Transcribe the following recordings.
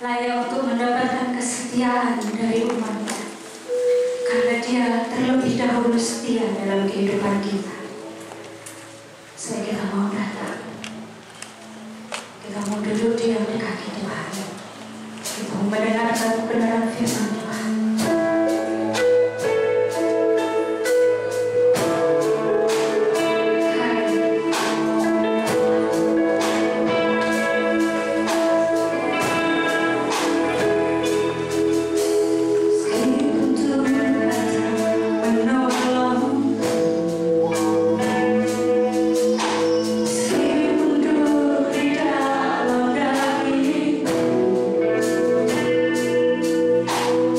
layak untuk mendapatkan kesetiaan dari umatnya, karena dia terlebih dahulu setia dalam kehidupan kita. Saya kita mau datang, kita mau duduk diam di kaki Tuhan, kita mau mendengarkan kebenaran firman Tuhan. Thank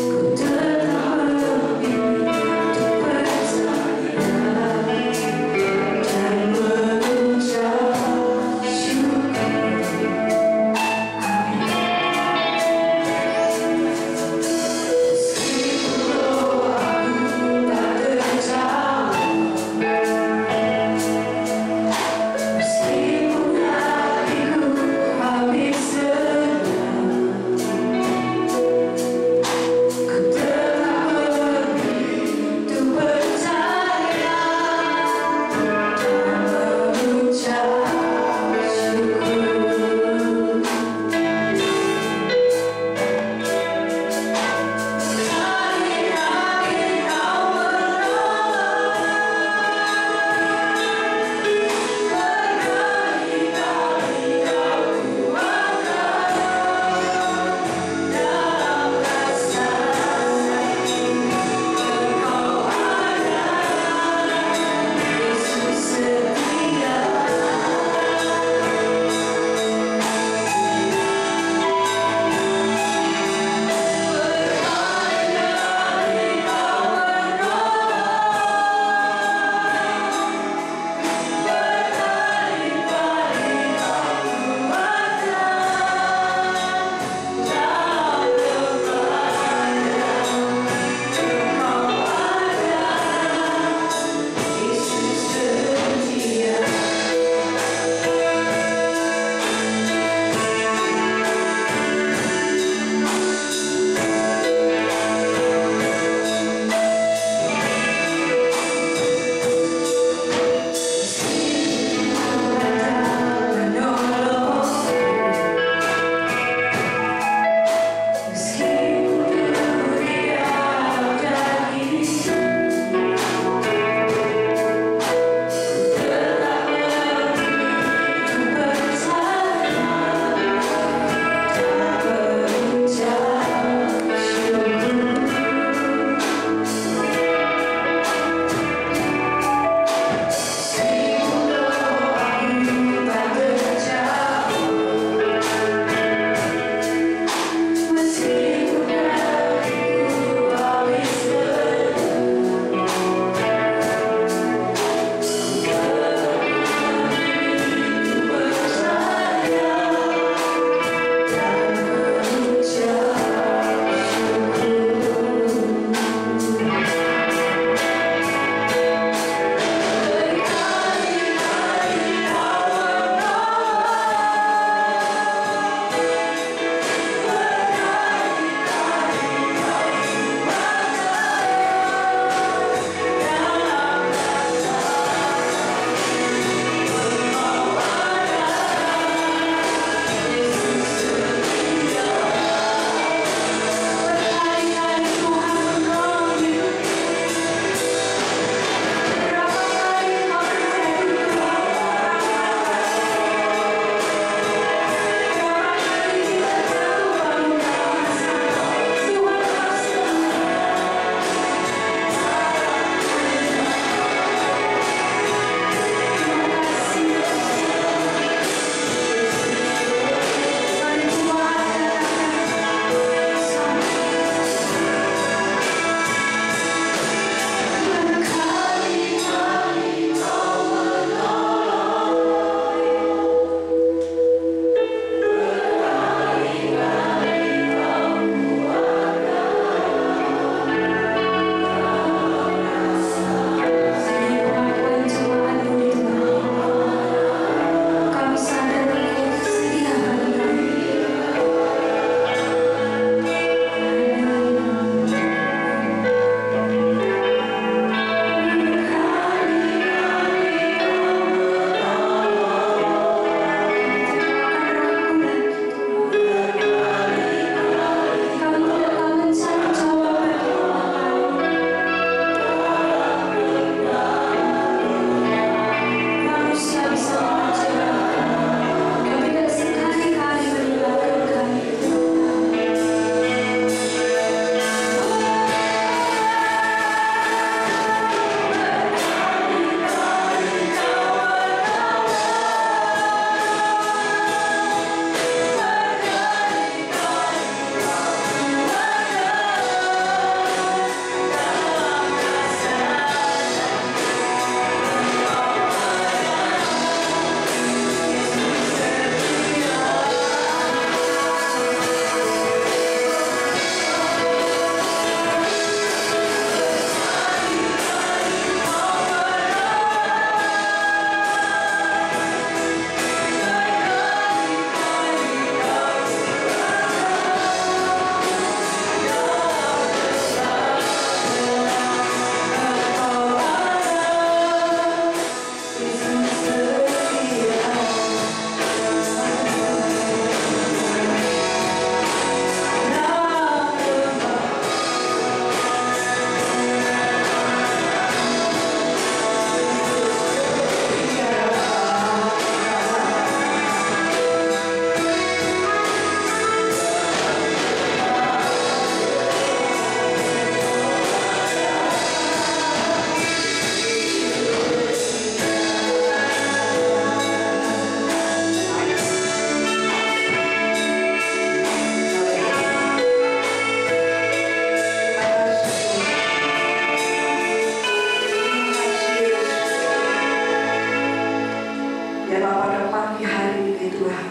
Biarlah pada pagi hari ini Tuhan,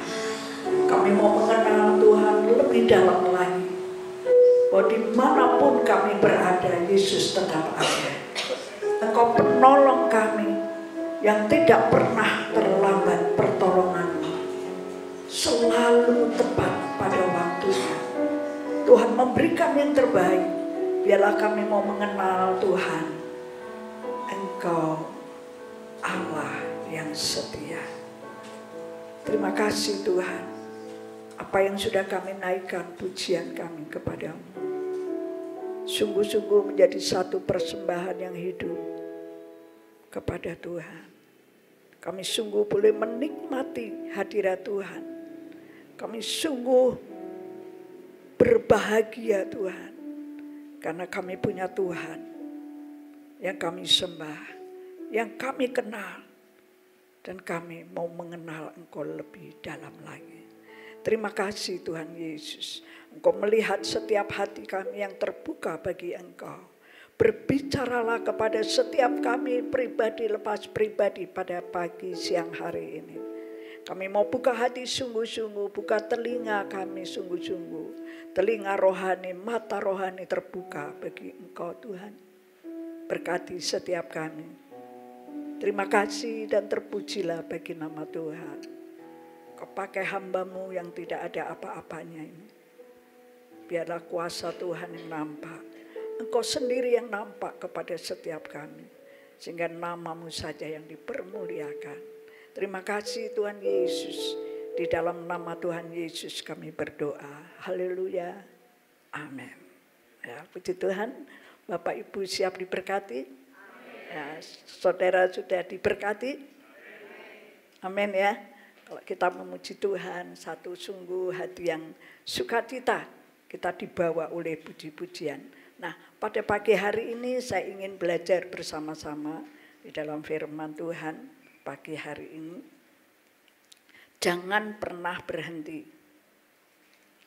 kami mau mengenal Tuhan lebih dalam lagi. Bahwa dimanapun kami berada, Yesus tetap ada. Engkau penolong kami yang tidak pernah terlambat pertolongan-Mu. Selalu tepat pada waktunya. Tuhan memberikan yang terbaik. Biarlah kami mau mengenal Tuhan. Engkau Allah yang setia. Terima kasih Tuhan. Apa yang sudah kami naikkan pujian kami kepadamu. Sungguh-sungguh menjadi satu persembahan yang hidup kepada Tuhan. Kami sungguh boleh menikmati hadirat Tuhan. Kami sungguh berbahagia Tuhan. Karena kami punya Tuhan yang kami sembah, yang kami kenal. Dan kami mau mengenal Engkau lebih dalam lagi. Terima kasih Tuhan Yesus. Engkau melihat setiap hati kami yang terbuka bagi Engkau. Berbicaralah kepada setiap kami pribadi lepas pribadi pada pagi siang hari ini. Kami mau buka hati sungguh-sungguh, buka telinga kami sungguh-sungguh. Telinga rohani, mata rohani terbuka bagi Engkau Tuhan. Berkati setiap kami. Terima kasih dan terpujilah bagi nama Tuhan. Kau pakai hamba-Mu yang tidak ada apa-apanya ini. Biarlah kuasa Tuhan yang nampak. Engkau sendiri yang nampak kepada setiap kami. Sehingga nama-Mu saja yang dipermuliakan. Terima kasih Tuhan Yesus. Di dalam nama Tuhan Yesus kami berdoa. Haleluya. Amin. Ya, puji Tuhan. Bapak Ibu siap diberkati? Ya, saudara sudah diberkati? Amin ya. Kalau kita memuji Tuhan, satu sungguh hati yang sukacita, kita dibawa oleh puji-pujian. Nah, pada pagi hari ini saya ingin belajar bersama-sama di dalam firman Tuhan pagi hari ini. Jangan pernah berhenti.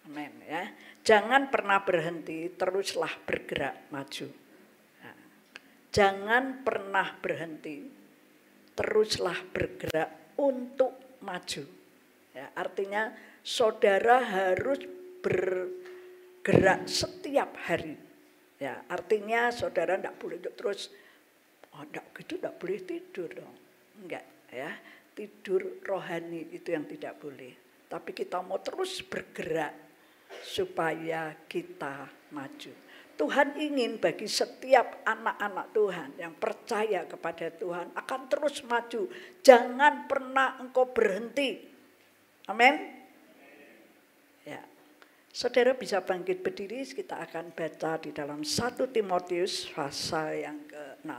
Amin ya. Jangan pernah berhenti, teruslah bergerak maju. Jangan pernah berhenti, teruslah bergerak untuk maju. Ya, artinya saudara harus bergerak setiap hari. Ya, artinya saudara tidak boleh terus, enggak gitu, tidak boleh tidur dong. Enggak ya, tidur rohani itu yang tidak boleh. Tapi kita mau terus bergerak supaya kita maju. Tuhan ingin bagi setiap anak-anak Tuhan yang percaya kepada Tuhan akan terus maju. Jangan pernah engkau berhenti. Amin. Ya. Saudara bisa bangkit berdiri, kita akan baca di dalam 1 Timotius pasal yang ke-6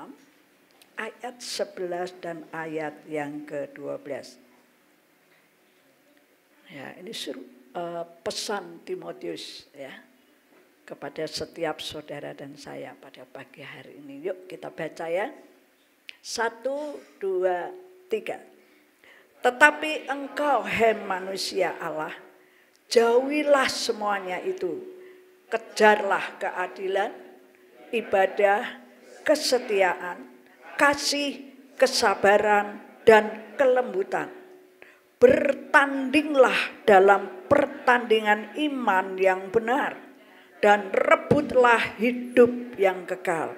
ayat 11 dan ayat yang ke-12. Ya, ini pesan Timotius ya. Kepada setiap saudara dan saya pada pagi hari ini. Yuk kita baca ya. 1, 2, 3. Tetapi engkau, hai manusia Allah, jauhilah semuanya itu. Kejarlah keadilan, ibadah, kesetiaan, kasih, kesabaran, dan kelembutan. Bertandinglah dalam pertandingan iman yang benar. Dan rebutlah hidup yang kekal.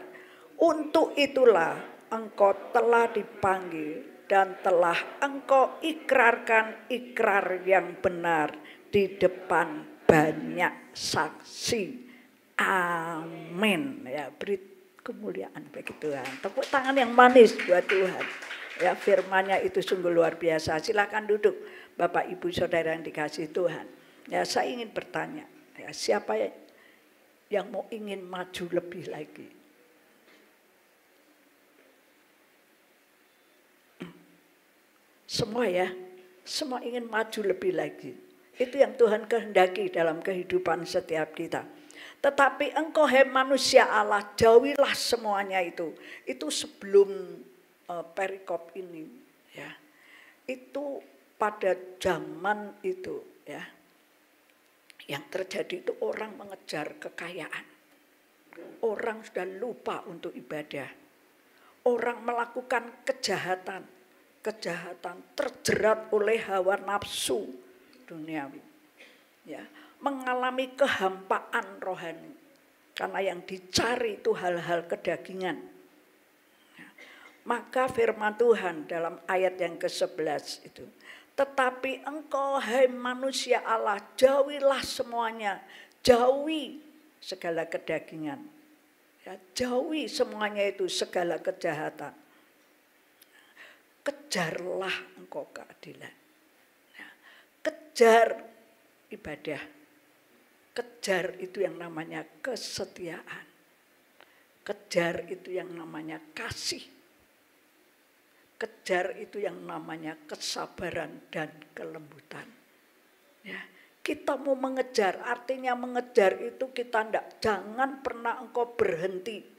Untuk itulah engkau telah dipanggil dan telah engkau ikrarkan ikrar yang benar di depan banyak saksi. Amin. Ya, beri kemuliaan bagi Tuhan. Tepuk tangan yang manis buat Tuhan. Ya, firman-Nya itu sungguh luar biasa. Silakan duduk Bapak Ibu Saudara yang dikasihi Tuhan. Ya, saya ingin bertanya, ya, siapa yang mau ingin maju lebih lagi? Semua ya, semua ingin maju lebih lagi. Itu yang Tuhan kehendaki dalam kehidupan setiap kita. Tetapi engkau hai manusia Allah, jauhilah semuanya itu. Itu sebelum perikop ini ya. Itu pada zaman itu ya. Yang terjadi itu orang mengejar kekayaan. Orang sudah lupa untuk ibadah. Orang melakukan kejahatan. kejahatan, terjerat oleh hawa nafsu duniawi. Ya, mengalami kehampaan rohani. Karena yang dicari itu hal-hal kedagingan. Ya, maka firman Tuhan dalam ayat yang ke-11 itu, tetapi engkau hai manusia Allah, jauhilah semuanya, jauhi segala kedagingan. Ya, jauhi semuanya itu, segala kejahatan. Kejarlah engkau keadilan. Ya, kejar ibadah. Kejar itu yang namanya kesetiaan. Kejar itu yang namanya kasih. Kejar itu yang namanya kesabaran dan kelembutan. Ya, kita mau mengejar, artinya mengejar itu kita jangan pernah engkau berhenti.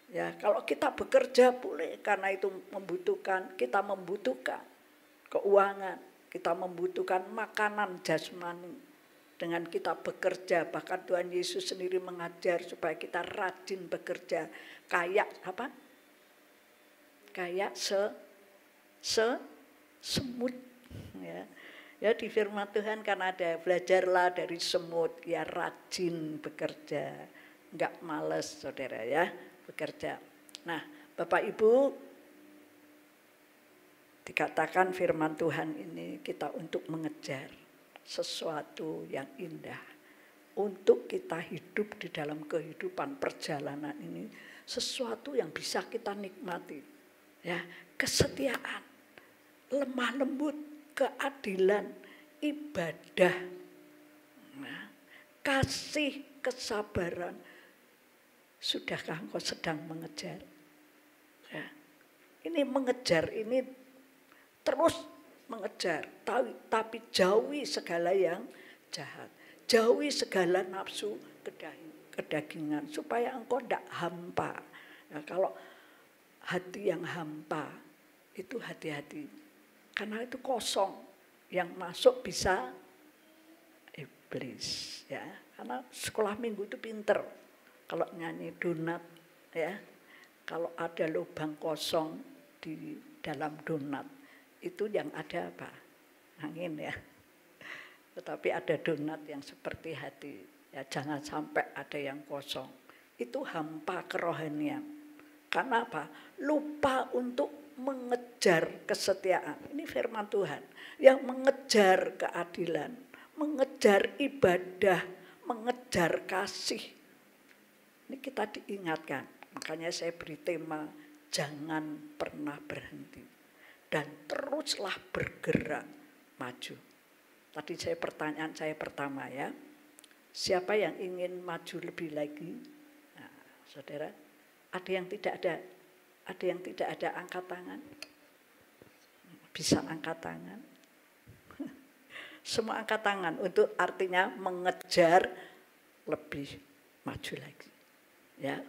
Ya, kalau kita bekerja boleh, karena itu kita membutuhkan keuangan, kita membutuhkan makanan jasmani. Dengan kita bekerja, bahkan Tuhan Yesus sendiri mengajar supaya kita rajin bekerja, kayak apa? Kayak semut. Ya. Ya, di firman Tuhan kan ada, belajarlah dari semut, ya rajin bekerja, enggak males saudara ya. Bekerja. Nah, Bapak Ibu, dikatakan firman Tuhan ini kita untuk mengejar sesuatu yang indah. Untuk kita hidup di dalam kehidupan perjalanan ini, sesuatu yang bisa kita nikmati. Ya, kesetiaan, lemah lembut, keadilan, ibadah, nah, kasih, kesabaran. Sudahkah engkau sedang mengejar? Ya. Ini mengejar, ini terus mengejar, tapi jauhi segala yang jahat. Jauhi segala nafsu kedagingan, supaya engkau tidak hampa. Nah, kalau hati yang hampa, itu hati-hati. Karena itu kosong, yang masuk bisa iblis. Ya. Karena sekolah minggu itu pinter. Kalau nyanyi donat, ya, kalau ada lubang kosong di dalam donat, itu yang ada apa? Angin ya. Tetapi ada donat yang seperti hati, ya jangan sampai ada yang kosong. Itu hampa kerohanian. Karena apa? Lupa untuk mengejar kesetiaan. Ini firman Tuhan. Yang mengejar keadilan, mengejar ibadah, mengejar kasih. Ini kita diingatkan, makanya saya beri tema, jangan pernah berhenti. Dan teruslah bergerak maju. Tadi pertanyaan saya pertama ya, siapa yang ingin maju lebih lagi? Nah, saudara, ada yang tidak ada angkat tangan? Bisa angkat tangan? Semua angkat tangan untuk artinya mengejar lebih maju lagi. Ya,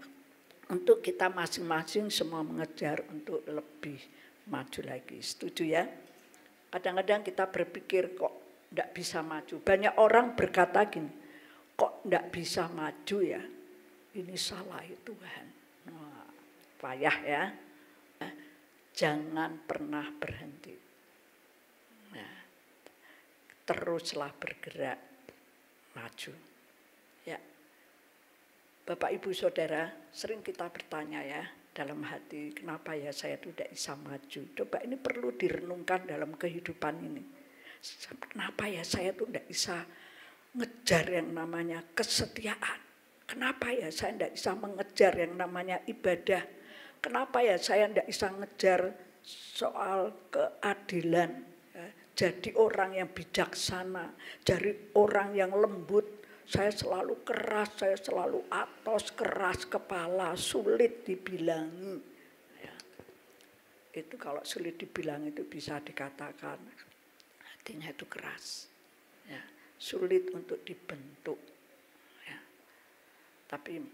untuk kita masing-masing semua mengejar untuk lebih maju lagi. Setuju ya? Kadang-kadang kita berpikir kok tidak bisa maju. Banyak orang berkata gini, kok tidak bisa maju ya? Ini salah Tuhan. Wah, payah ya. Jangan pernah berhenti. Nah, teruslah bergerak maju. Ya. Bapak Ibu Saudara, sering kita bertanya ya dalam hati, kenapa ya saya tidak bisa maju? Coba ini perlu direnungkan dalam kehidupan ini. Kenapa ya saya tidak bisa ngejar yang namanya kesetiaan? Kenapa ya saya tidak bisa mengejar yang namanya ibadah? Kenapa ya saya tidak bisa ngejar soal keadilan? Jadi orang yang bijaksana, jadi orang yang lembut. Saya selalu keras, saya selalu atos, keras kepala, sulit dibilangi. Ya. Itu kalau sulit dibilang itu bisa dikatakan hatinya itu keras. Ya. Sulit untuk dibentuk. Ya. Tapi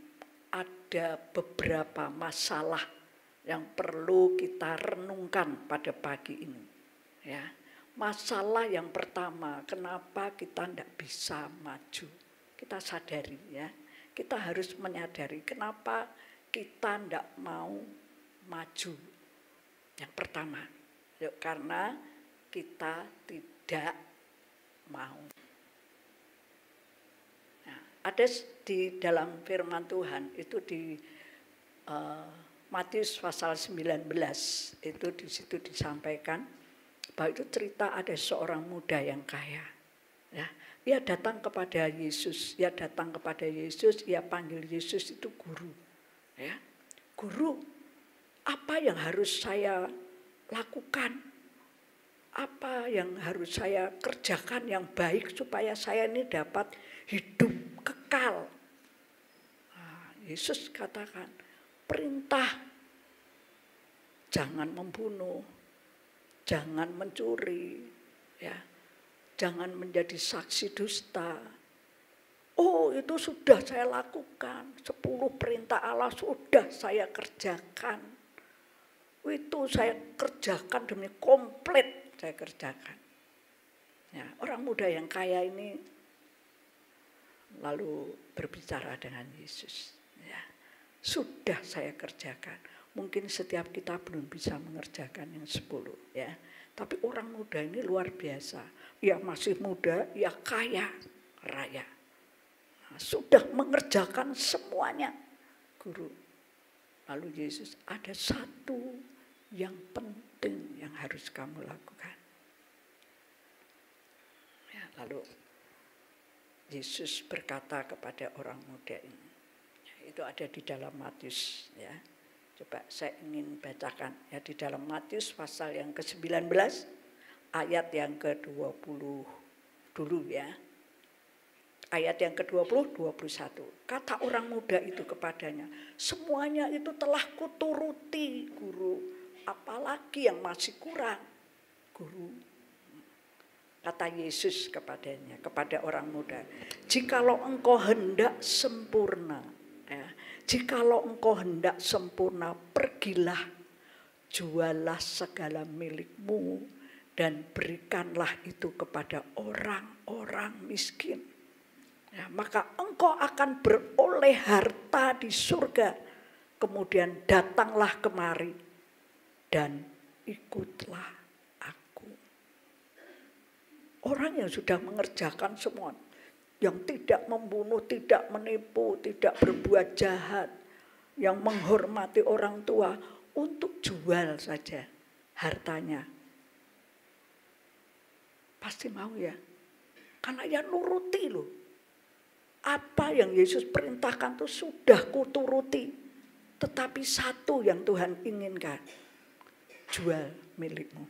ada beberapa masalah yang perlu kita renungkan pada pagi ini. Ya. Masalah yang pertama, kenapa kita tidak bisa maju? Kita sadari ya, kita harus menyadari kenapa kita tidak mau maju. Yang pertama, Karena kita tidak mau. Nah, ada di dalam firman Tuhan itu di Matius pasal 19 itu di situ disampaikan bahwa itu cerita ada seorang muda yang kaya. Ya, ia datang kepada Yesus, ia panggil Yesus itu guru. Ya, guru, apa yang harus saya lakukan? Apa yang harus saya kerjakan yang baik supaya saya ini dapat hidup kekal? Nah, Yesus katakan, perintah, jangan membunuh, jangan mencuri, ya, jangan menjadi saksi dusta. Oh, itu sudah saya lakukan. 10 perintah Allah sudah saya kerjakan. Itu saya kerjakan demi komplit saya kerjakan. Ya, orang muda yang kaya ini lalu berbicara dengan Yesus. Ya, sudah saya kerjakan. Mungkin setiap kita belum bisa mengerjakan yang 10. Ya. Tapi orang muda ini luar biasa. Ya masih muda, ya kaya raya. Nah, sudah mengerjakan semuanya. Guru. Lalu Yesus, ada satu yang penting yang harus kamu lakukan. Ya, lalu Yesus berkata kepada orang muda ini. Itu ada di dalam Matius, ya. Coba saya ingin bacakan ya di dalam Matius pasal yang ke-19 ayat yang ke-20 dulu ya. Ayat yang ke-20, 21. Kata orang muda itu kepadanya, semuanya itu telah kuturuti, guru. Apalagi yang masih kurang, guru. Kata Yesus kepadanya, kepada orang muda, jikalau engkau hendak sempurna, ya, jikalau engkau hendak sempurna, pergilah, jualah segala milikmu dan berikanlah itu kepada orang-orang miskin. Ya, maka engkau akan beroleh harta di surga. Kemudian datanglah kemari dan ikutlah aku. Orang yang sudah mengerjakan semua, yang tidak membunuh, tidak menipu, tidak berbuat jahat, yang menghormati orang tua, untuk jual saja hartanya. Pasti mau ya, karena ya nuruti loh. Apa yang Yesus perintahkan itu sudah kuturuti. Tetapi satu yang Tuhan inginkan, jual milikmu.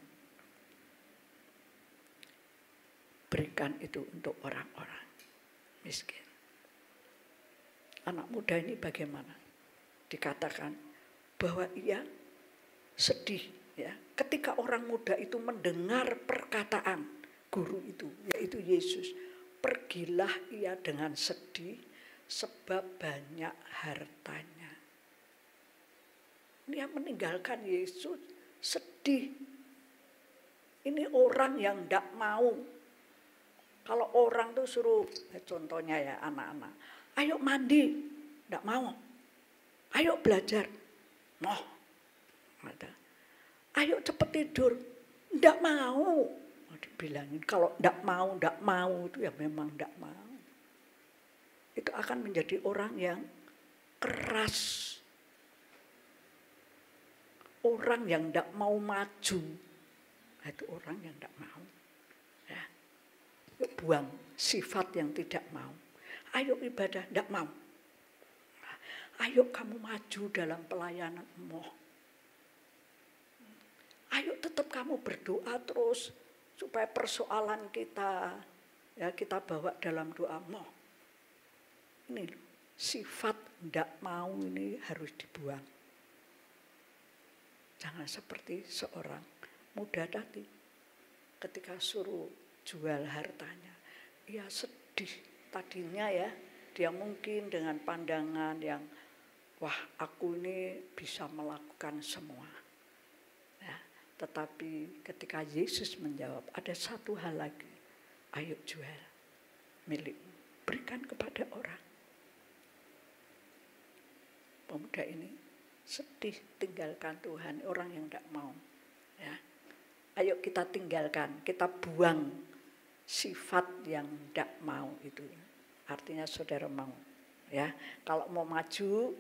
Berikan itu untuk orang-orang miskin. Anak muda ini bagaimana? Dikatakan bahwa ia sedih. Ya, ketika orang muda itu mendengar perkataan guru itu, yaitu Yesus, pergilah ia dengan sedih sebab banyak hartanya. Dia meninggalkan Yesus sedih. Ini orang yang tidak mau. Kalau orang tuh suruh, contohnya ya anak-anak, ayo mandi, tidak mau. Ayo belajar, mau. Ayo cepet tidur, tidak mau. Dibilangin kalau tidak mau itu ya memang tidak mau. Itu akan menjadi orang yang keras. Orang yang tidak mau maju. Itu orang yang tidak mau. Ya. Buang sifat yang tidak mau. Ayo ibadah, tidak mau. Ayo kamu maju dalam pelayananmu. Ayo tetap kamu berdoa terus. Supaya persoalan kita, ya kita bawa dalam doamu. Ini sifat tidak mau ini harus dibuang. Jangan seperti seorang muda tadi. Ketika suruh jual hartanya, ia sedih. Tadinya ya, dia mungkin dengan pandangan yang, wah aku ini bisa melakukan semua. Tetapi ketika Yesus menjawab, ada satu hal lagi. Ayo jual milikmu, berikan kepada orang. Pemuda ini sedih tinggalkan Tuhan, orang yang tidak mau. Ya. Ayo kita tinggalkan, kita buang sifat yang tidak mau itu. Artinya saudara mau, ya. Kalau mau maju,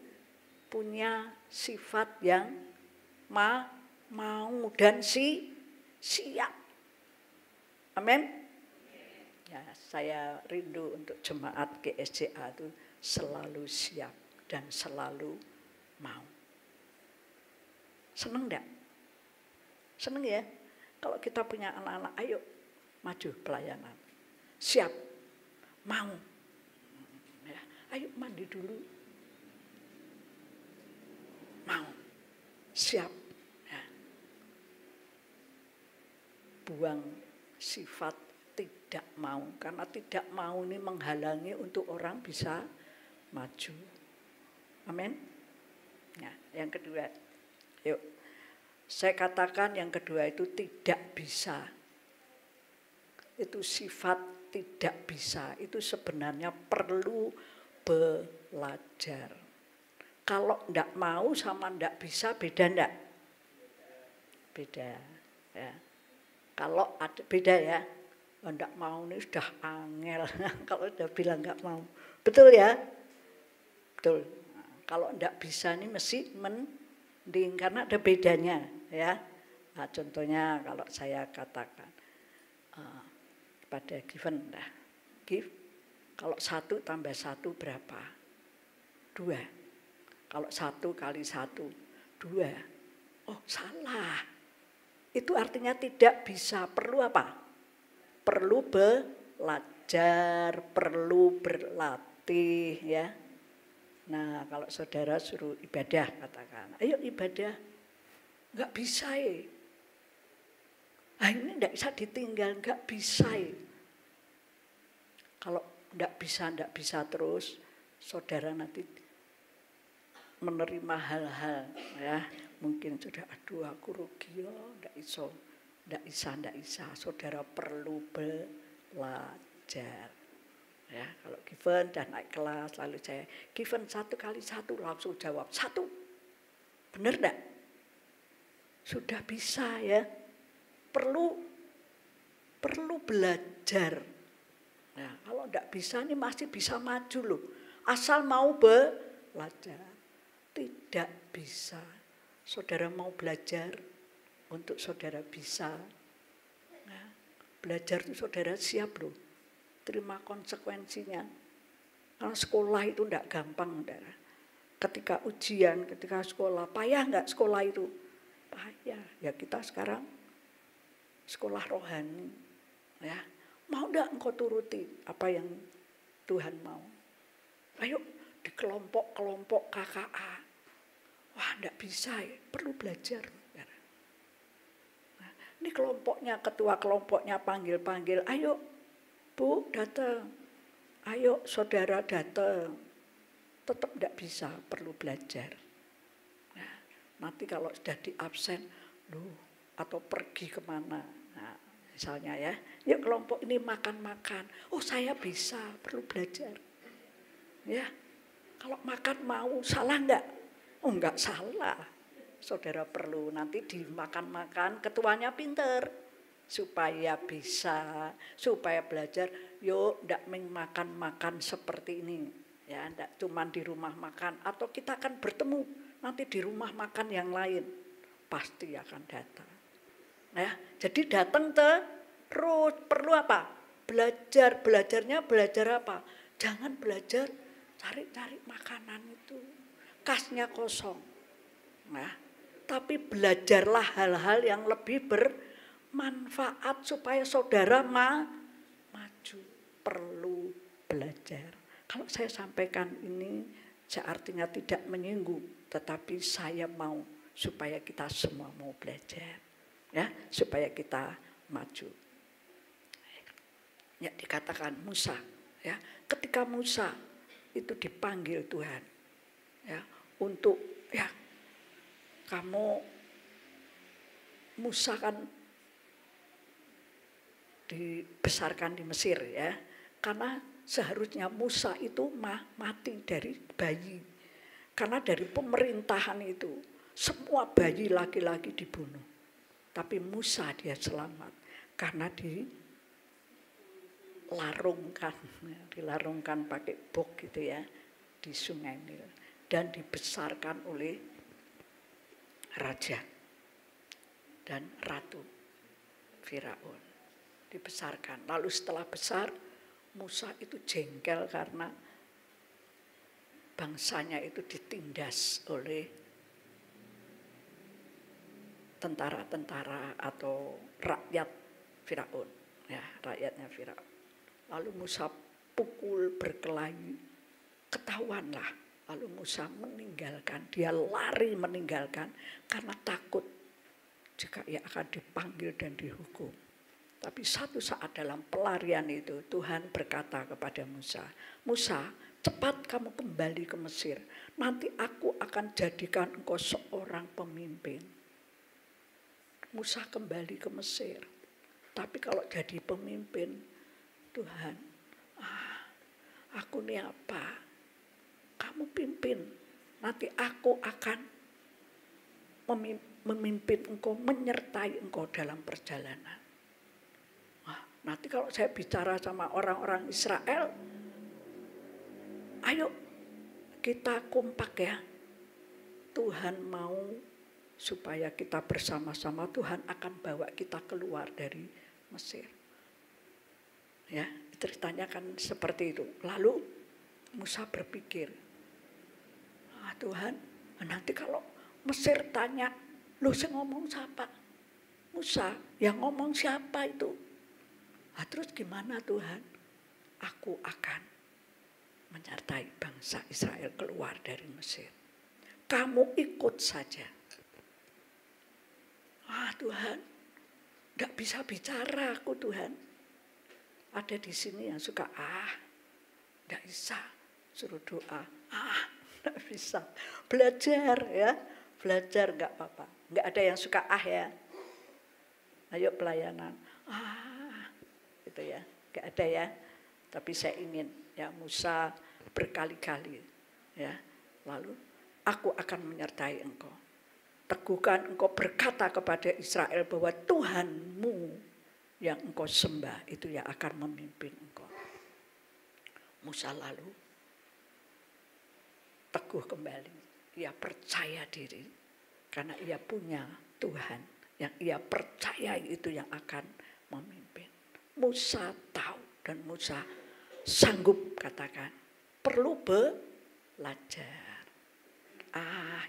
punya sifat yang mau dan siap. Amin. Ya, saya rindu untuk jemaat GSCA itu selalu siap dan selalu mau. Seneng enggak? Seneng ya? Kalau kita punya anak-anak, ayo maju pelayanan. Siap, mau. Ya, ayo mandi dulu. Mau. Siap. Ya. Buang sifat tidak mau, karena tidak mau ini menghalangi untuk orang bisa maju. Amin. Nah, yang kedua, yuk, saya katakan yang kedua itu tidak bisa. Itu sifat tidak bisa, itu sebenarnya perlu belajar. Kalau tidak mau sama tidak bisa beda enggak? Beda, ya. Kalau ada beda ya, enggak mau ini sudah angel. Kalau sudah bilang enggak mau, betul ya? Betul. Nah, kalau enggak bisa ini mesti mending karena ada bedanya, ya. Nah, contohnya kalau saya katakan pada given, nah, give. Kalau 1 tambah 1 berapa? 2. Kalau 1 kali 1, 2. Oh salah. Itu artinya tidak bisa. Perlu apa? Perlu belajar, perlu berlatih, ya. Nah, kalau saudara suruh ibadah, katakan, ayo ibadah. Enggak bisa ya. Nah, ini enggak bisa ditinggal, enggak bisa ya. Kalau enggak bisa terus, saudara nanti menerima hal-hal, ya. Mungkin sudah, aduh aku rugi ya, enggak bisa. Saudara perlu belajar. Ya, kalau given dan naik kelas, lalu saya given 1 kali 1 langsung jawab 1. Benar enggak? Sudah bisa ya. Perlu belajar. Nah, kalau enggak bisa ini masih bisa maju loh. Asal mau belajar. Tidak bisa. Saudara mau belajar untuk saudara bisa. Nah, belajar itu saudara siap loh. Terima konsekuensinya. Karena sekolah itu tidak gampang, saudara. Ketika ujian, ketika sekolah, payah enggak sekolah itu? Payah. Ya kita sekarang sekolah rohani. Ya, mau enggak engkau turuti apa yang Tuhan mau? Ayo di kelompok-kelompok KKA. Wah, enggak bisa ya, perlu belajar. Nah, ini kelompoknya, ketua kelompoknya panggil-panggil, ayo Bu datang, ayo saudara datang. Tetap enggak bisa, perlu belajar. Nah, nanti kalau sudah di absen, atau pergi kemana, nah, misalnya ya, yuk kelompok ini makan-makan, oh saya bisa, perlu belajar. Ya, kalau makan mau, salah enggak? Oh enggak salah, saudara perlu nanti dimakan-makan, ketuanya pinter, supaya bisa, supaya belajar, yuk enggak makan-makan seperti ini, ya enggak cuma di rumah makan, atau kita akan bertemu nanti di rumah makan yang lain, pasti akan datang. Ya, jadi datang terus, perlu apa? Belajar, belajarnya belajar apa? Jangan belajar cari-cari makanan itu. Kasnya kosong. Nah, tapi belajarlah hal-hal yang lebih bermanfaat supaya saudara maju. Perlu belajar. Kalau saya sampaikan ini, artinya tidak menyinggung, tetapi saya mau supaya kita semua mau belajar. Ya, supaya kita maju. Ya, dikatakan Musa, ya, ketika Musa itu dipanggil Tuhan, ya, untuk ya kamu, Musa kan dibesarkan di Mesir ya, karena seharusnya Musa itu mati dari bayi, karena dari pemerintahan itu semua bayi laki-laki dibunuh. Tapi Musa dia selamat karena dilarungkan pakai bok gitu ya di Sungai Nil dan dibesarkan oleh raja dan ratu Firaun. Dibesarkan. Lalu setelah besar, Musa itu jengkel karena bangsanya itu ditindas oleh tentara-tentara atau rakyat Firaun, ya, rakyatnya Firaun. Lalu Musa pukul berkelahi, ketahuanlah. Lalu Musa meninggalkan, dia lari meninggalkan karena takut jika ia akan dipanggil dan dihukum. Tapi satu saat dalam pelarian itu Tuhan berkata kepada Musa, Musa, cepat kamu kembali ke Mesir. Nanti aku akan jadikan engkau seorang pemimpin. Musa kembali ke Mesir. Tapi kalau jadi pemimpin, Tuhan, aku ini apa? Kamu pimpin. Nanti aku akan memimpin engkau, menyertai engkau dalam perjalanan. Nanti kalau saya bicara sama orang-orang Israel, ayo kita kompak ya. Tuhan mau supaya kita bersama-sama, Tuhan akan bawa kita keluar dari Mesir. Ya, ceritanya kan seperti itu. Lalu Musa berpikir, Tuhan, nanti kalau Mesir tanya, lu sih ngomong siapa? Musa, yang ngomong siapa itu? Terus gimana Tuhan? Aku akan menyertai bangsa Israel keluar dari Mesir. Kamu ikut saja. Tuhan, enggak bisa bicara aku Tuhan. Ada di sini yang suka enggak bisa, suruh doa. Enggak bisa. Belajar ya, belajar enggak apa-apa. Enggak ada yang suka ya. Ayo pelayanan. Gitu ya, enggak ada ya. Tapi saya ingin ya Musa berkali-kali ya. Lalu aku akan menyertai engkau. Teguhkan engkau berkata kepada Israel bahwa Tuhanmu yang engkau sembah itu yang akan memimpin engkau. Musa lalu teguh kembali. Ia percaya diri karena ia punya Tuhan yang ia percayai itu yang akan memimpin. Musa tahu dan Musa sanggup katakan perlu belajar.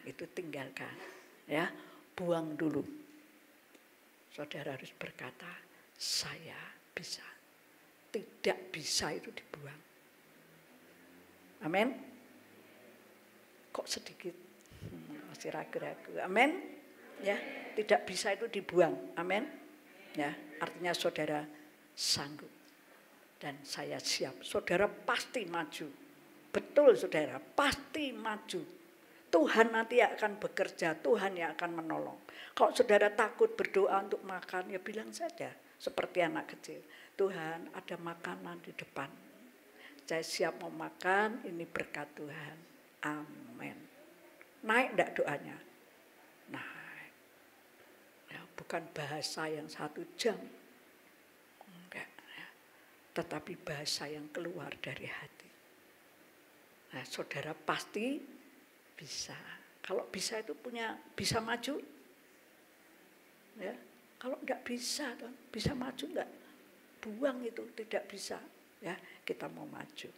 Itu tinggalkan ya, buang dulu. Saudara harus berkata saya bisa. Tidak bisa itu dibuang. Amin. Kok sedikit masih ragu-ragu. Amin. Ya, tidak bisa itu dibuang. Amin. Ya, artinya saudara sanggup dan saya siap. Saudara pasti maju. Betul saudara, pasti maju. Tuhan nanti akan bekerja, Tuhan yang akan menolong. Kalau saudara takut berdoa untuk makan, ya bilang saja seperti anak kecil. Tuhan, ada makanan di depan. Saya siap mau makan, ini berkat Tuhan. Amin. Naik enggak doanya? Naik. Ya, bukan bahasa yang 1 jam. Enggak. Ya. Tetapi bahasa yang keluar dari hati. Nah, saudara pasti bisa. Kalau bisa itu bisa maju. Ya. Kalau enggak bisa, bisa maju enggak? Buang itu, tidak bisa. Ya, kita mau maju.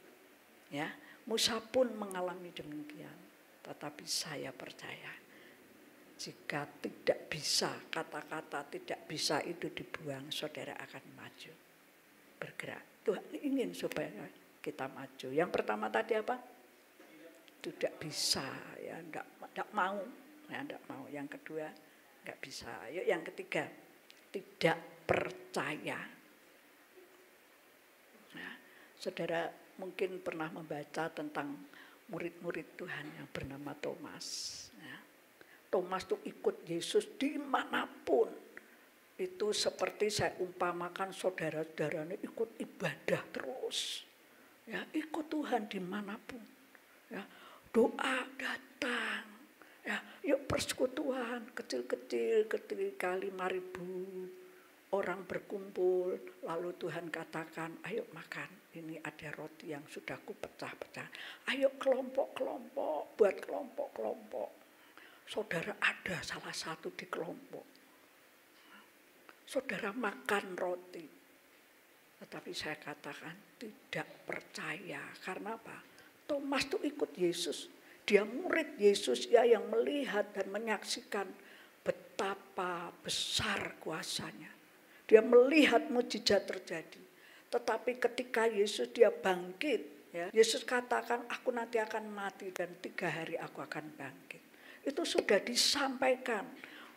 Ya, Musa pun mengalami demikian. Tetapi saya percaya jika tidak bisa, kata-kata tidak bisa itu dibuang, saudara akan maju. Bergerak. Tuhan ingin supaya kita maju. Yang pertama tadi apa? Tidak bisa, ya enggak mau. Ya, enggak mau. Yang kedua, enggak bisa. Yuk yang ketiga, tidak percaya. Nah, saudara mungkin pernah membaca tentang murid-murid Tuhan yang bernama Thomas. Ya. Thomas itu ikut Yesus dimanapun. Itu seperti saya umpamakan saudara-saudaranya ikut ibadah terus. Ya, ikut Tuhan dimanapun. Ya, doa datang. Ya, yuk persekutuan kecil-kecil ketika 5.000 orang berkumpul, lalu Tuhan katakan, ayo makan, ini ada roti yang sudah kupecah-pecah. Ayo kelompok-kelompok, buat kelompok-kelompok. Saudara ada salah satu di kelompok. Saudara makan roti. Tetapi saya katakan tidak percaya. Karena apa? Thomas itu ikut Yesus. Dia murid Yesus ya, yang melihat dan menyaksikan betapa besar kuasanya. Dia melihat mujizat terjadi. Tetapi ketika Yesus dia bangkit, ya, Yesus katakan aku nanti akan mati dan 3 hari aku akan bangkit. Itu sudah disampaikan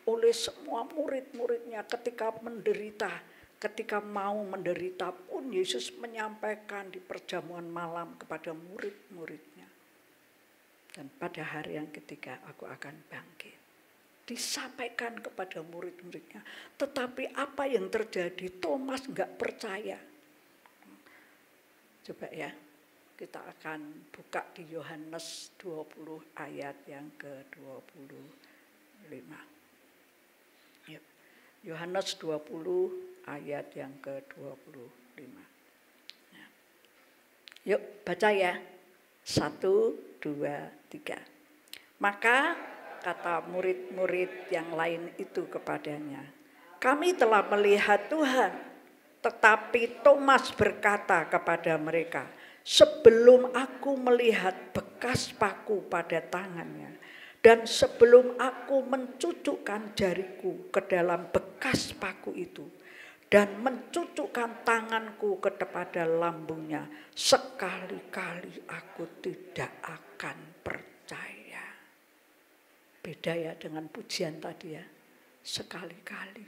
oleh semua murid-muridnya ketika menderita. Ketika mau menderita pun Yesus menyampaikan di perjamuan malam kepada murid-muridnya. Dan pada hari yang ketiga aku akan bangkit. Disampaikan kepada murid-muridnya. Tetapi apa yang terjadi? Thomas enggak percaya. Coba ya, kita akan buka di Yohanes 20 ayat yang ke-25. Yuk. Yohanes 20 ayat yang ke-25. Yuk baca ya. 1, 2, 3. Maka kata murid-murid yang lain itu kepadanya, kami telah melihat Tuhan. Tetapi Thomas berkata kepada mereka, sebelum aku melihat bekas paku pada tangannya, dan sebelum aku mencucukkan jariku ke dalam bekas paku itu, dan mencucukkan tanganku kepada lambungnya, sekali-kali aku tidak akan percaya. Beda ya dengan pujian tadi ya. Sekali-kali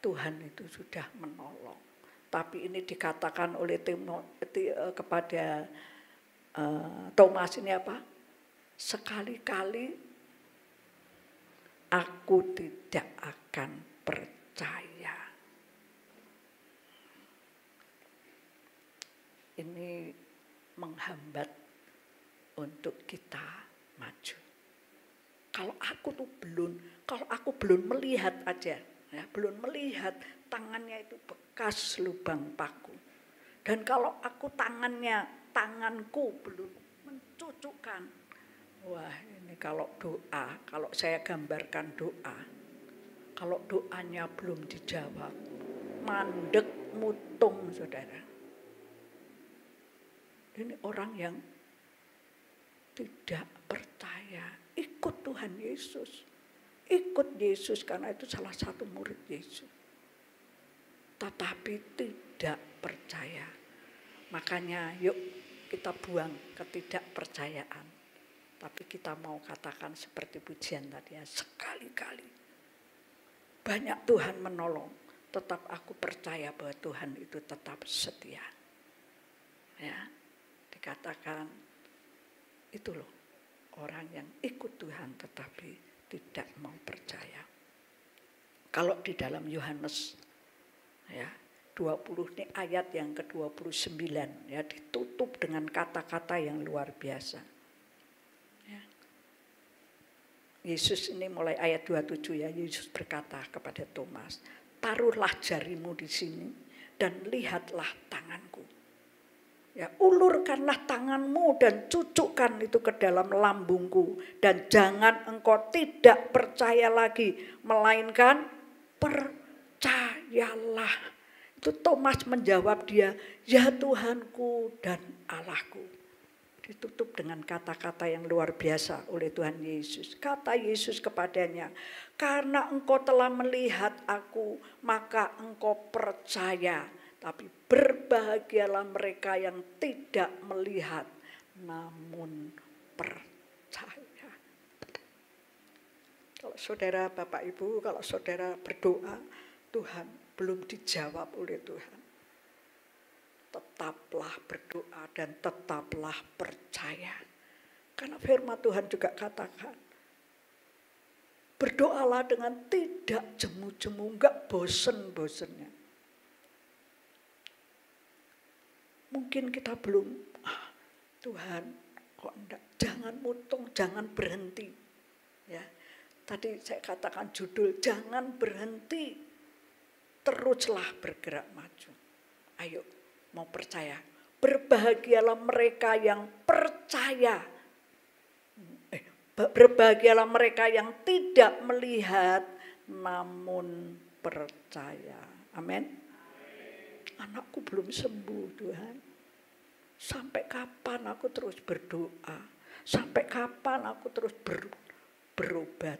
Tuhan itu sudah menolong. Tapi ini dikatakan oleh kepada Thomas ini apa? Sekali-kali aku tidak akan percaya. Ini menghambat untuk kita maju. Kalau aku belum melihat aja, ya, belum melihat tangannya itu bekas lubang paku. Dan kalau tanganku belum mencucukkan, wah ini kalau doa, kalau saya gambarkan doa, kalau doanya belum dijawab, mandek mutung saudara. Ini orang yang tidak percaya, ikut Tuhan Yesus. Ikut Yesus karena itu salah satu murid Yesus. Tetapi tidak percaya. Makanya yuk kita buang ketidakpercayaan. Tapi kita mau katakan seperti pujian tadi ya, sekali-kali. Banyak Tuhan menolong, tetap aku percaya bahwa Tuhan itu tetap setia. Ya. Dikatakan itu loh orang yang ikut Tuhan tetapi tidak mau percaya. Kalau di dalam Yohanes ya 20 ini ayat yang ke-29 ya, ditutup dengan kata-kata yang luar biasa. Ya. Yesus ini mulai ayat 27 ya, Yesus berkata kepada Thomas, taruhlah jarimu di sini dan lihatlah tanganku. Ya, ulurkanlah tanganmu dan cucukkan itu ke dalam lambungku. Dan jangan engkau tidak percaya lagi, melainkan percayalah. Itu Thomas menjawab dia, ya Tuhanku dan Allahku. Ditutup dengan kata-kata yang luar biasa oleh Tuhan Yesus. Kata Yesus kepadanya, karena engkau telah melihat aku, maka engkau percaya. Tapi berbahagialah mereka yang tidak melihat, namun percaya. Kalau saudara Bapak Ibu, kalau saudara berdoa, Tuhan belum dijawab oleh Tuhan. Tetaplah berdoa dan tetaplah percaya. Karena firman Tuhan juga katakan, berdoalah dengan tidak jemu-jemu, enggak bosen-bosennya. Mungkin kita belum, Tuhan kok enggak, jangan mutung, jangan berhenti. Ya, tadi saya katakan judul, jangan berhenti, teruslah bergerak maju. Ayo, mau percaya. Berbahagialah mereka yang percaya. Berbahagialah mereka yang tidak melihat namun percaya. Amin. Anakku belum sembuh, Tuhan. Sampai kapan aku terus berdoa? Sampai kapan aku terus berobat?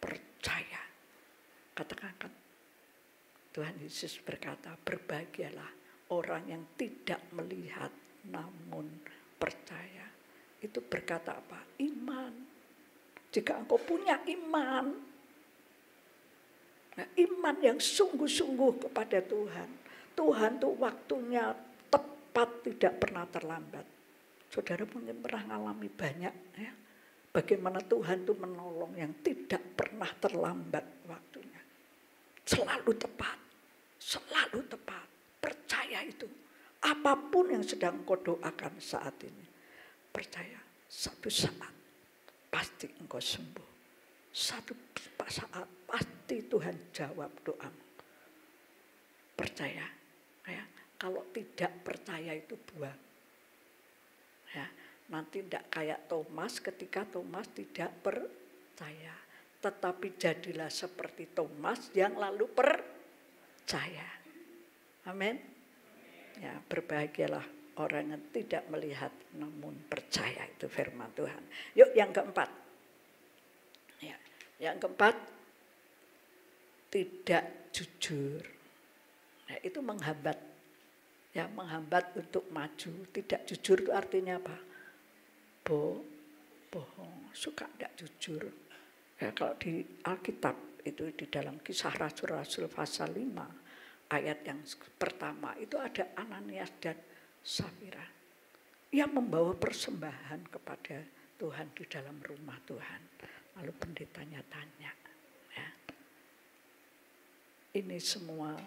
Percaya. Katakan, Tuhan Yesus berkata, berbahagialah orang yang tidak melihat namun percaya. Itu berkata apa? Iman. Jika engkau punya iman, nah, iman yang sungguh-sungguh kepada Tuhan. Tuhan tuh waktunya tepat, tidak pernah terlambat. Saudara mungkin pernah mengalami banyak ya. Bagaimana Tuhan tuh menolong yang tidak pernah terlambat waktunya. Selalu tepat. Selalu tepat. Percaya itu. Apapun yang sedang kau doakan saat ini. Percaya, satu saat pasti engkau sembuh. Satu saat pasti Tuhan jawab doamu. Percaya. Ya. Kalau tidak percaya itu buang. Ya. Nanti tidak kayak Thomas ketika Thomas tidak percaya. Tetapi jadilah seperti Thomas yang lalu percaya. Amin. Ya, berbahagialah orang yang tidak melihat namun percaya, itu firman Tuhan. Yuk yang keempat. Ya, yang keempat, tidak jujur. Nah, itu menghambat. Ya, menghambat untuk maju. Tidak jujur itu artinya apa? Bohong, suka tidak jujur. Ya, kalau di Alkitab itu di dalam Kisah Rasul-Rasul pasal 5 ayat yang pertama itu ada Ananias dan Safira. Ia membawa persembahan kepada Tuhan di dalam rumah Tuhan. Lalu pendetanya tanya, ya, ini semua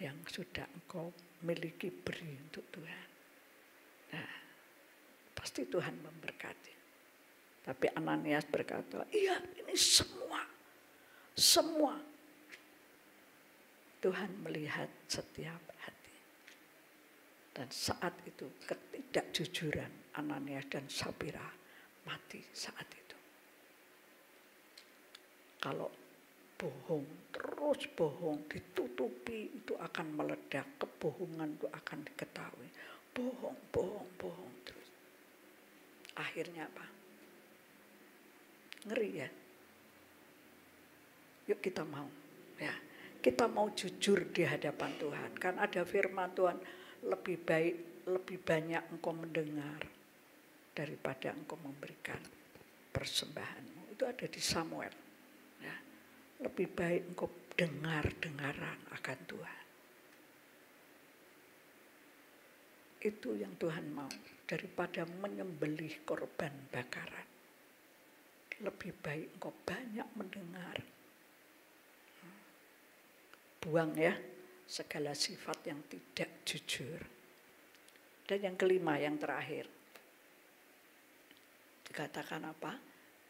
yang sudah engkau miliki beri untuk Tuhan. Nah, pasti Tuhan memberkati. Tapi Ananias berkata, iya ini semua. Tuhan melihat setiap hati. Dan saat itu ketidakjujuran Ananias dan Safira mati saat itu. Kalau bohong, terus bohong, ditutupi, itu akan meledak. Kebohongan itu akan diketahui. Bohong terus. Akhirnya apa? Ngeri ya. Yuk kita mau. Ya, kita mau jujur di hadapan Tuhan. Kan ada firman Tuhan, lebih baik, lebih banyak engkau mendengar daripada engkau memberikan persembahanmu. Itu ada di Samuel. Ya. Lebih baik engkau dengaran akan Tuhan. Itu yang Tuhan mau, daripada menyembelih korban bakaran. Lebih baik engkau banyak mendengar. Buang ya segala sifat yang tidak jujur. Dan yang kelima, yang terakhir. Dikatakan apa?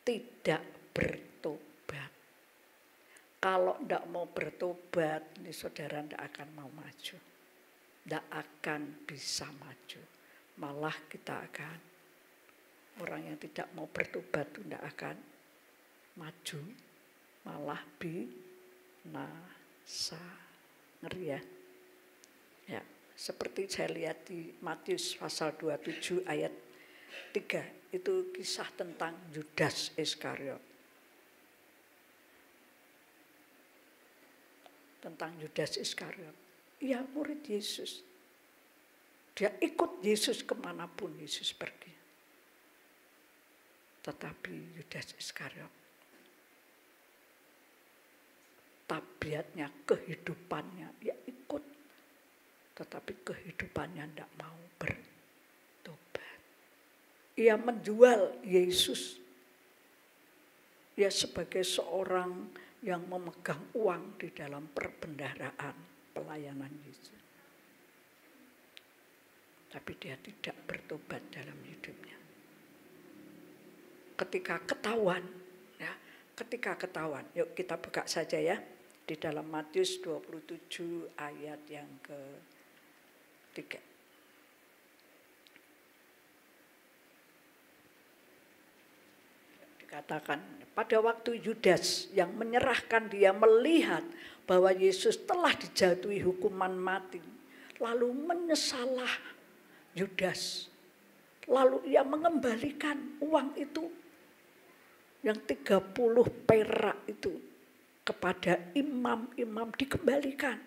Tidak bertobat. Kalau tidak mau bertobat, ini saudara tidak akan mau maju. Tidak akan bisa maju. Malah kita akan, orang yang tidak mau bertobat itu tidak akan maju. Malah binasa. Ngeri ya. Ya, seperti saya lihat di Matius pasal 27 ayat 3. Itu kisah tentang Yudas Iskariot. Tentang Yudas Iskariot. Ia murid Yesus. Dia ikut Yesus kemanapun Yesus pergi. Tetapi Yudas Iskariot, tabiatnya, kehidupannya, dia ikut. Tetapi kehidupannya tidak mau bertobat. Ia menjual Yesus. Ia sebagai seorang yang memegang uang di dalam perbendaharaan pelayanan Yesus. Tapi dia tidak bertobat dalam hidupnya. ketika ketahuan, ya, ketika ketahuan. Yuk kita buka saja ya di dalam Matius 27 ayat yang ke-3. Dikatakan pada waktu Yudas yang menyerahkan dia melihat bahwa Yesus telah dijatuhi hukuman mati, lalu menyesalah Yudas. Lalu ia mengembalikan uang itu yang 30 perak itu kepada imam-imam, dikembalikan.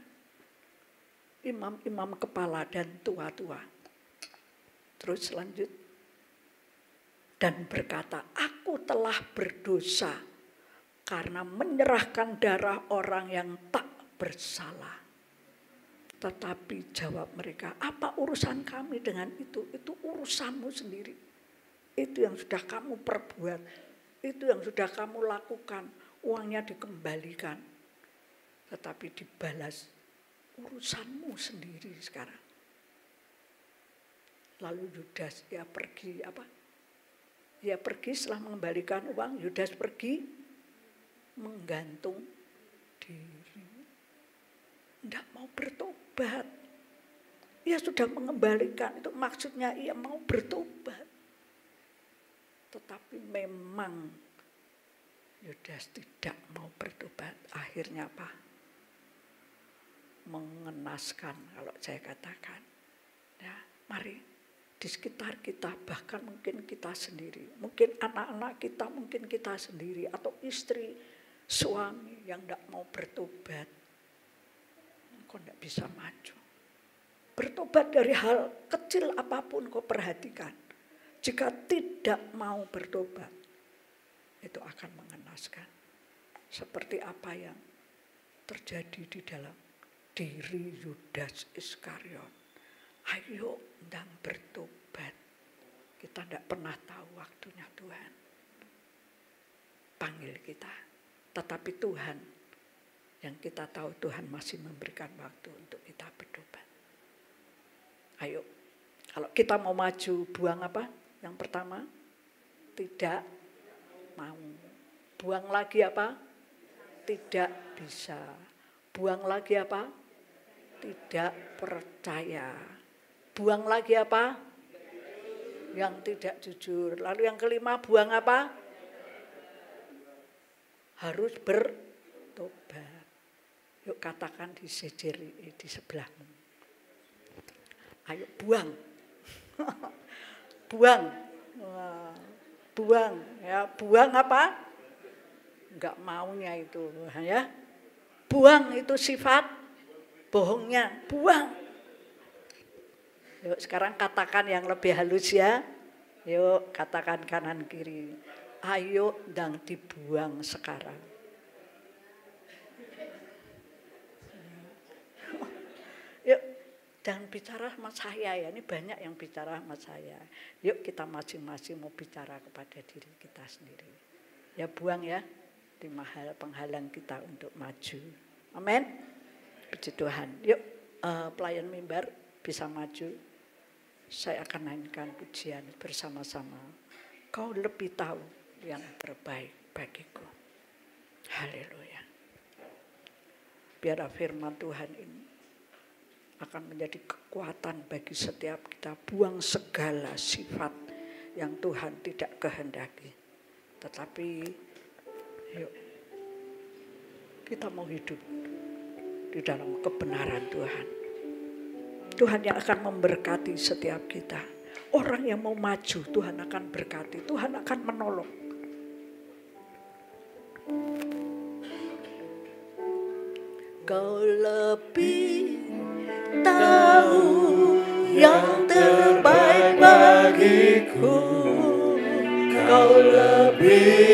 Imam-imam kepala dan tua-tua. Terus lanjut. Dan berkata, aku telah berdosa karena menyerahkan darah orang yang tak bersalah. Tetapi jawab mereka, apa urusan kami dengan itu? Itu urusanmu sendiri. Itu yang sudah kamu perbuat. Itu yang sudah kamu lakukan. Uangnya dikembalikan. Tetapi dibalas. Urusanmu sendiri sekarang. Lalu Yudas dia pergi apa? Dia pergi setelah mengembalikan uang. Yudas pergi menggantung diri. Tidak mau bertobat. Ia sudah mengembalikan, itu maksudnya ia mau bertobat. Tetapi memang Yudas tidak mau bertobat. Akhirnya apa? Mengenaskan kalau saya katakan. Ya, mari di sekitar kita, bahkan mungkin kita sendiri. Mungkin anak-anak kita, mungkin kita sendiri. Atau istri, suami yang tidak mau bertobat. Kau tidak bisa maju. Bertobat dari hal kecil apapun kau perhatikan. Jika tidak mau bertobat, itu akan mengenaskan. Seperti apa yang terjadi di dalam diri Yudas Iskariot. Ayo dan bertobat. Kita tidak pernah tahu waktunya Tuhan panggil kita. Tetapi Tuhan, yang kita tahu Tuhan masih memberikan waktu untuk kita bertobat. Ayo, kalau kita mau maju, buang apa? Yang pertama, tidak mau. Buang lagi apa? Tidak bisa. Buang lagi apa? Tidak percaya. Buang lagi apa? Yang tidak jujur. Lalu yang kelima, buang apa? Harus bertobat. Yuk katakan di sebelahmu. Ayo buang. Buang. Buang. Ya, buang apa? Enggak maunya itu. Ya. Buang itu sifat bohongnya. Buang. Yuk sekarang katakan yang lebih halus ya. Yuk katakan kanan kiri. Ayo dan dibuang sekarang. Yuk, jangan bicara sama saya ya. Ini banyak yang bicara sama saya. Yuk kita masing-masing mau bicara kepada diri kita sendiri. Ya buang ya. Di penghalang kita untuk maju. Amin. Puji Tuhan. Yuk pelayan mimbar bisa maju. Saya akan nyanyikan pujian bersama-sama. Kau lebih tahu yang terbaik bagiku. Haleluya. Biar firman Tuhan ini akan menjadi kekuatan bagi setiap kita. Buang segala sifat yang Tuhan tidak kehendaki. Tetapi yuk, kita mau hidup di dalam kebenaran Tuhan. Tuhan yang akan memberkati setiap kita. Orang yang mau maju, Tuhan akan berkati. Tuhan akan menolong. Kau lebih tahu yang terbaik bagiku. Kau lebih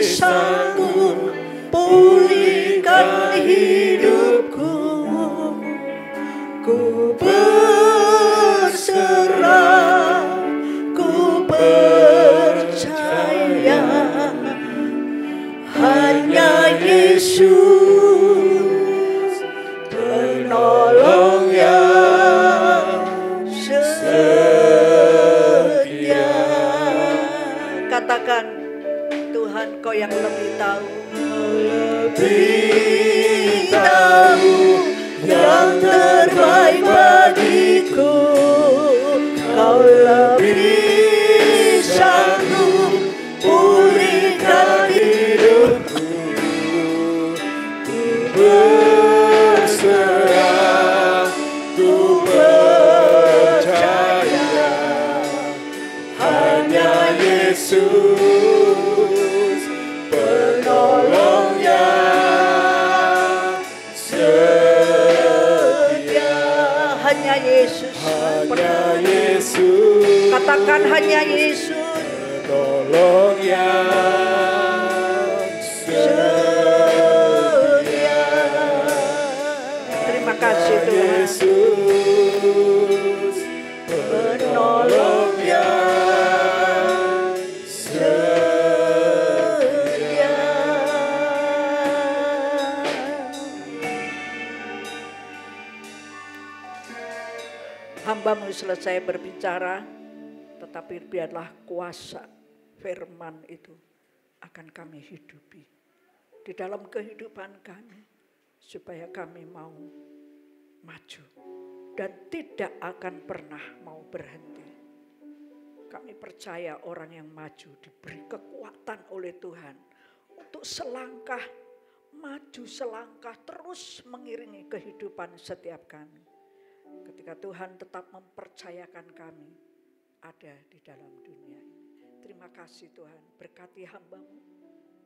sanggup pulihkan hidupku. Ku berserah, ku percaya hanya Yesus penolong yang setia. Katakan Tuhan, Kau yang lebih tahu. Lebih tahu yang terbaik bagiku. Kau lebih sanggup pulihkan hidupku. Ku berserah, ku percaya hanya Yesus penolong yang setia. Hanya Yesus. Hanya Yesus. Katakan hanya Yesus. Penolong yang setia. Terima kasih Tuhan. Yesus penolong yang setia. Hamba-Mu selesai berbicara, tetapi biarlah kuasa firman itu akan kami hidupi di dalam kehidupan kami, supaya kami mau maju dan tidak akan pernah mau berhenti. Kami percaya orang yang maju diberi kekuatan oleh Tuhan untuk selangkah maju, selangkah terus mengiringi kehidupan setiap kami. Ketika Tuhan tetap mempercayakan kami ada di dalam dunia ini. Terima kasih Tuhan, berkati hamba-Mu,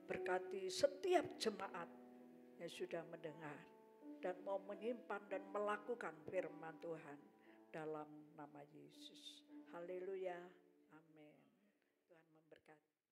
berkati setiap jemaat yang sudah mendengar dan mau menyimpan dan melakukan firman Tuhan dalam nama Yesus. Haleluya. Amin. Tuhan memberkati.